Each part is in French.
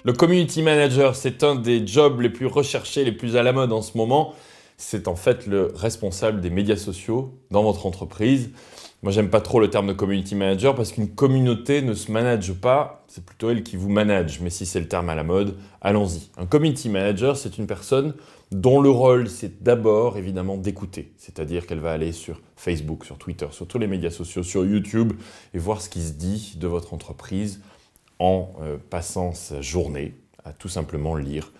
Le community manager, c'est un des jobs les plus recherchés, les plus à la mode en ce moment. C'est en fait le responsable des médias sociaux dans votre entreprise. Moi, j'aime pas trop le terme de community manager parce qu'une communauté ne se manage pas, c'est plutôt elle qui vous manage. Mais si c'est le terme à la mode, allons-y. Un community manager, c'est une personne dont le rôle, c'est d'abord évidemment d'écouter. C'est-à-dire qu'elle va aller sur Facebook, sur Twitter, sur tous les médias sociaux, sur YouTube et voir ce qui se dit de votre entreprise en passant sa journée à tout simplement lire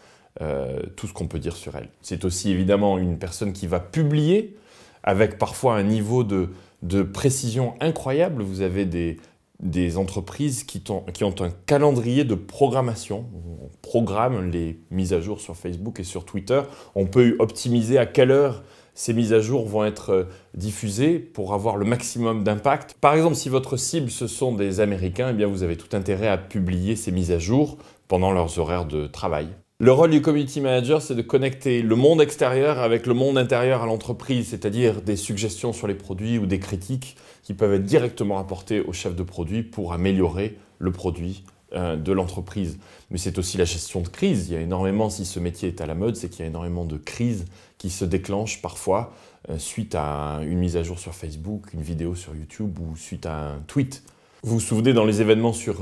tout ce qu'on peut dire sur elle. C'est aussi évidemment une personne qui va publier avec parfois un niveau de précision incroyable. Vous avez des entreprises qui ont un calendrier de programmation. On programme les mises à jour sur Facebook et sur Twitter. On peut optimiser à quelle heure ces mises à jour vont être diffusées pour avoir le maximum d'impact. Par exemple, si votre cible, ce sont des Américains, eh bien vous avez tout intérêt à publier ces mises à jour pendant leurs horaires de travail. Le rôle du community manager, c'est de connecter le monde extérieur avec le monde intérieur à l'entreprise, c'est-à-dire des suggestions sur les produits ou des critiques qui peuvent être directement apportées au chef de produit pour améliorer le produit de l'entreprise. Mais c'est aussi la gestion de crise. Il y a énormément, si ce métier est à la mode, c'est qu'il y a énormément de crises qui se déclenchent parfois suite à une mise à jour sur Facebook, une vidéo sur YouTube ou suite à un tweet. Vous vous souvenez, dans les événements sur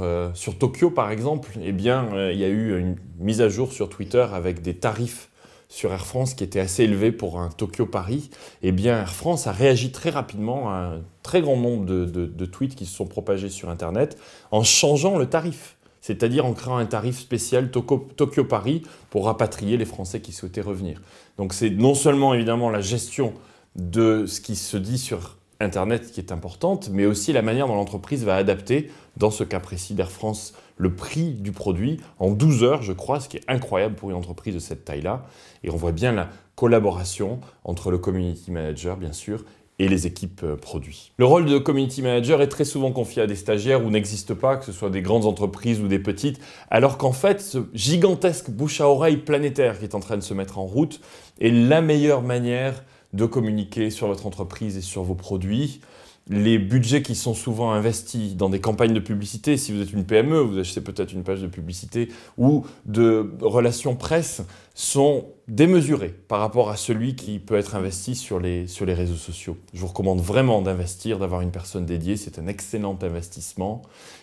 Tokyo, par exemple, eh bien, il y a eu une mise à jour sur Twitter avec des tarifs sur Air France qui étaient assez élevés pour un Tokyo-Paris. Eh bien, Air France a réagi très rapidement à un très grand nombre de tweets qui se sont propagés sur Internet en changeant le tarif. C'est-à-dire en créant un tarif spécial Tokyo-Paris pour rapatrier les Français qui souhaitaient revenir. Donc c'est non seulement évidemment la gestion de ce qui se dit sur Internet qui est importante, mais aussi la manière dont l'entreprise va adapter, dans ce cas précis d'Air France, le prix du produit en 12 heures, je crois, ce qui est incroyable pour une entreprise de cette taille-là. Et on voit bien la collaboration entre le community manager, bien sûr, et les équipes produits. Le rôle de community manager est très souvent confié à des stagiaires ou n'existe pas, que ce soit des grandes entreprises ou des petites, alors qu'en fait, ce gigantesque bouche à oreille planétaire qui est en train de se mettre en route est la meilleure manière de communiquer sur votre entreprise et sur vos produits. Les budgets qui sont souvent investis dans des campagnes de publicité, si vous êtes une PME, vous achetez peut-être une page de publicité ou de relations presse, sont démesurés par rapport à celui qui peut être investi sur les réseaux sociaux. Je vous recommande vraiment d'investir, d'avoir une personne dédiée, c'est un excellent investissement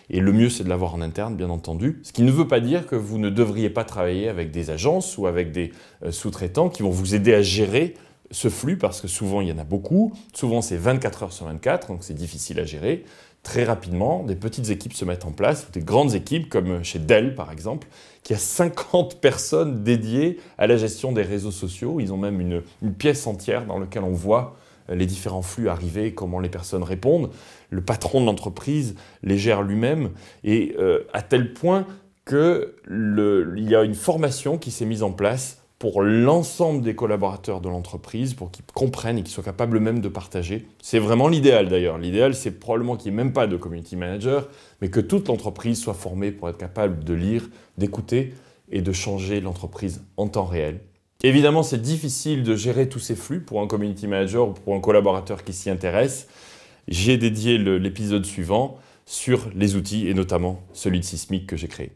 et le mieux c'est de l'avoir en interne bien entendu. Ce qui ne veut pas dire que vous ne devriez pas travailler avec des agences ou avec des sous-traitants qui vont vous aider à gérer ce flux, parce que souvent il y en a beaucoup, souvent c'est 24 heures sur 24, donc c'est difficile à gérer. Très rapidement, des petites équipes se mettent en place, ou des grandes équipes comme chez Dell par exemple, qui a 50 personnes dédiées à la gestion des réseaux sociaux. Ils ont même une pièce entière dans laquelle on voit les différents flux arriver et comment les personnes répondent. Le patron de l'entreprise les gère lui-même, et à tel point qu'il y a une formation qui s'est mise en place pour l'ensemble des collaborateurs de l'entreprise, pour qu'ils comprennent et qu'ils soient capables même de partager. C'est vraiment l'idéal d'ailleurs. L'idéal, c'est probablement qu'il n'y ait même pas de community manager, mais que toute l'entreprise soit formée pour être capable de lire, d'écouter et de changer l'entreprise en temps réel. Évidemment, c'est difficile de gérer tous ces flux pour un community manager ou pour un collaborateur qui s'y intéresse. J'ai dédié l'épisode suivant sur les outils et notamment celui de Sysmic que j'ai créé.